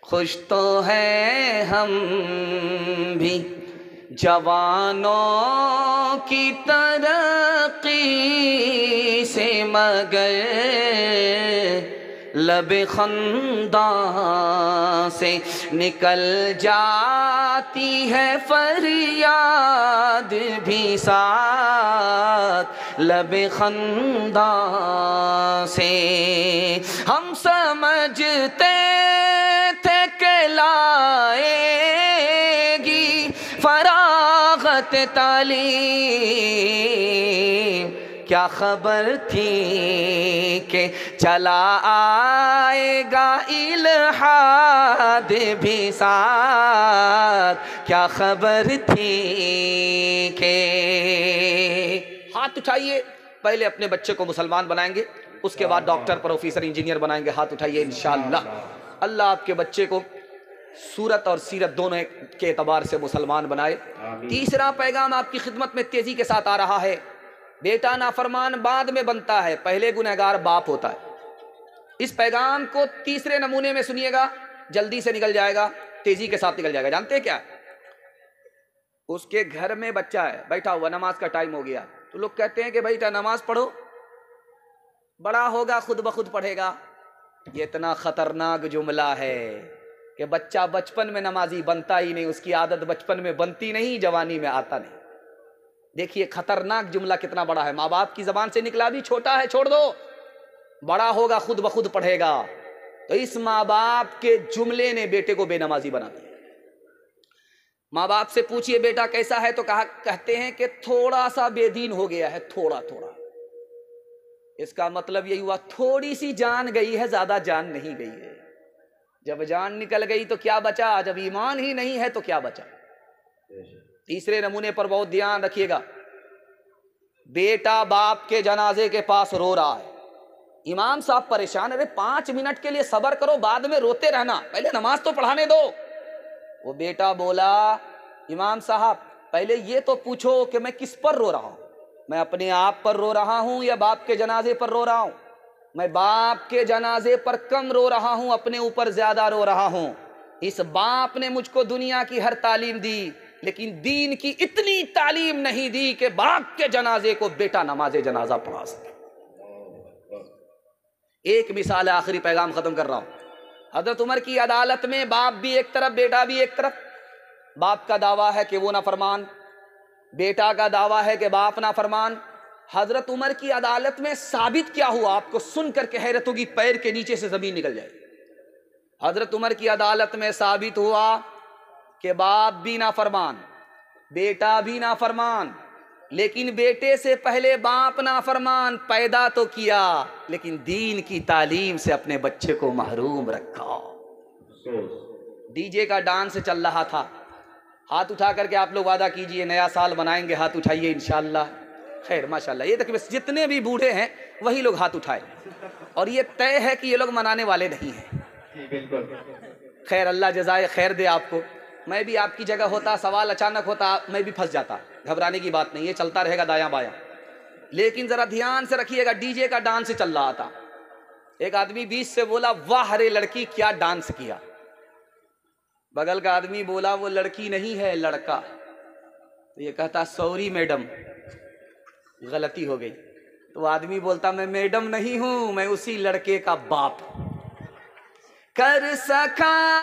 खुश तो है हम भी जवानों की तरक्की से, मगर लबे खंदा से निकल जाती है फरियाद भी साथ लबे खंदा से। हम समझते थे कि लाएगी फरागत तालीम, क्या खबर थी कि चला आएगा इल्हाद भी साथ, क्या खबर थी कि। हाथ उठाइए, पहले अपने बच्चे को मुसलमान बनाएंगे, उसके बाद डॉक्टर, प्रोफेसर, इंजीनियर बनाएंगे। हाथ उठाइए, इंशाअल्लाह अल्लाह आपके बच्चे को सूरत और सीरत दोनों के एतबार से मुसलमान बनाए। तीसरा पैगाम आपकी खिदमत में तेजी के साथ आ रहा है। बेटा नाफरमान बाद में बनता है, पहले गुनहगार बाप होता है। इस पैगाम को तीसरे नमूने में सुनिएगा, जल्दी से निकल जाएगा, तेजी के साथ निकल जाएगा। जानते हैं क्या? उसके घर में बच्चा है, बैठा हुआ, नमाज का टाइम हो गया, तो लोग कहते हैं कि बेटा नमाज पढ़ो, बड़ा होगा खुद ब खुद पढ़ेगा। ये इतना खतरनाक जुमला है कि बच्चा बचपन में नमाजी बनता ही नहीं, उसकी आदत बचपन में बनती नहीं, जवानी में आता नहीं। देखिए खतरनाक जुमला कितना बड़ा है, माँ बाप की जबान से निकला भी छोटा है, छोड़ दो, बड़ा होगा खुद ब खुद पढ़ेगा। तो इस माँ बाप के जुमले ने बेटे को बेनमाजी बना दिया। माँ बाप से पूछिए बेटा कैसा है, तो कहते हैं कि थोड़ा सा बेदीन हो गया है, थोड़ा थोड़ा। इसका मतलब यही हुआ थोड़ी सी जान गई है, ज्यादा जान नहीं गई है। जब जान निकल गई तो क्या बचा, जब ईमान ही नहीं है तो क्या बचा। तीसरे नमूने पर बहुत ध्यान रखिएगा। बेटा बाप के जनाजे के पास रो रहा है, इमाम साहब परेशान, अरे 5 मिनट के लिए सब्र करो, बाद में रोते रहना, पहले नमाज तो पढ़ाने दो। वो बेटा बोला इमाम साहब पहले ये तो पूछो कि मैं किस पर रो रहा हूं, मैं अपने आप पर रो रहा हूं या बाप के जनाजे पर रो रहा हूं। मैं बाप के जनाजे पर कम रो रहा हूं, अपने ऊपर ज्यादा रो रहा हूं। इस बाप ने मुझको दुनिया की हर तालीम दी, लेकिन दीन की इतनी तालीम नहीं दी कि बाप के जनाजे को बेटा नमाजे जनाजा पढ़ा सके। एक मिसाल है, आखिरी पैगाम खत्म कर रहा हूं। हजरत उमर की अदालत में बाप भी एक तरफ, बेटा भी एक तरफ। बाप का दावा है कि वो नाफरमान, बेटा का दावा है कि बाप नाफरमान। हजरत उमर की अदालत में साबित क्या हुआ, आपको सुनकर के हैरत होगी, पैर के नीचे से जमीन निकल जाएगी। हजरत उमर की अदालत में साबित हुआ कि बाप भी नाफरमान, बेटा भी नाफरमान, लेकिन बेटे से पहले बाप नाफरमान पैदा तो किया, लेकिन दीन की तालीम से अपने बच्चे को महरूम रखा। डीजे का डांस चल रहा था, हाथ उठा करके आप लोग वादा कीजिए नया साल बनाएंगे, हाथ उठाइए इंशाअल्लाह। खैर माशाअल्लाह, ये देखिए बस जितने भी बूढ़े हैं वही लोग हाथ उठाए, और ये तय है कि ये लोग मनाने वाले नहीं हैं। खैर अल्लाह जज़ाए खैर दे आपको। मैं भी आपकी जगह होता, सवाल अचानक होता, मैं भी फंस जाता। घबराने की बात नहीं, ये चलता रहेगा दायां बायां। लेकिन जरा ध्यान से रखिएगा, डीजे का डांस चल रहा था। एक आदमी बीच से बोला वाह रे लड़की क्या डांस किया। बगल का आदमी बोला वो लड़की नहीं है लड़का। तो ये कहता सॉरी मैडम गलती हो गई। तो आदमी बोलता मैं मैडम नहीं हूं, मैं उसी लड़के का बाप कर सका।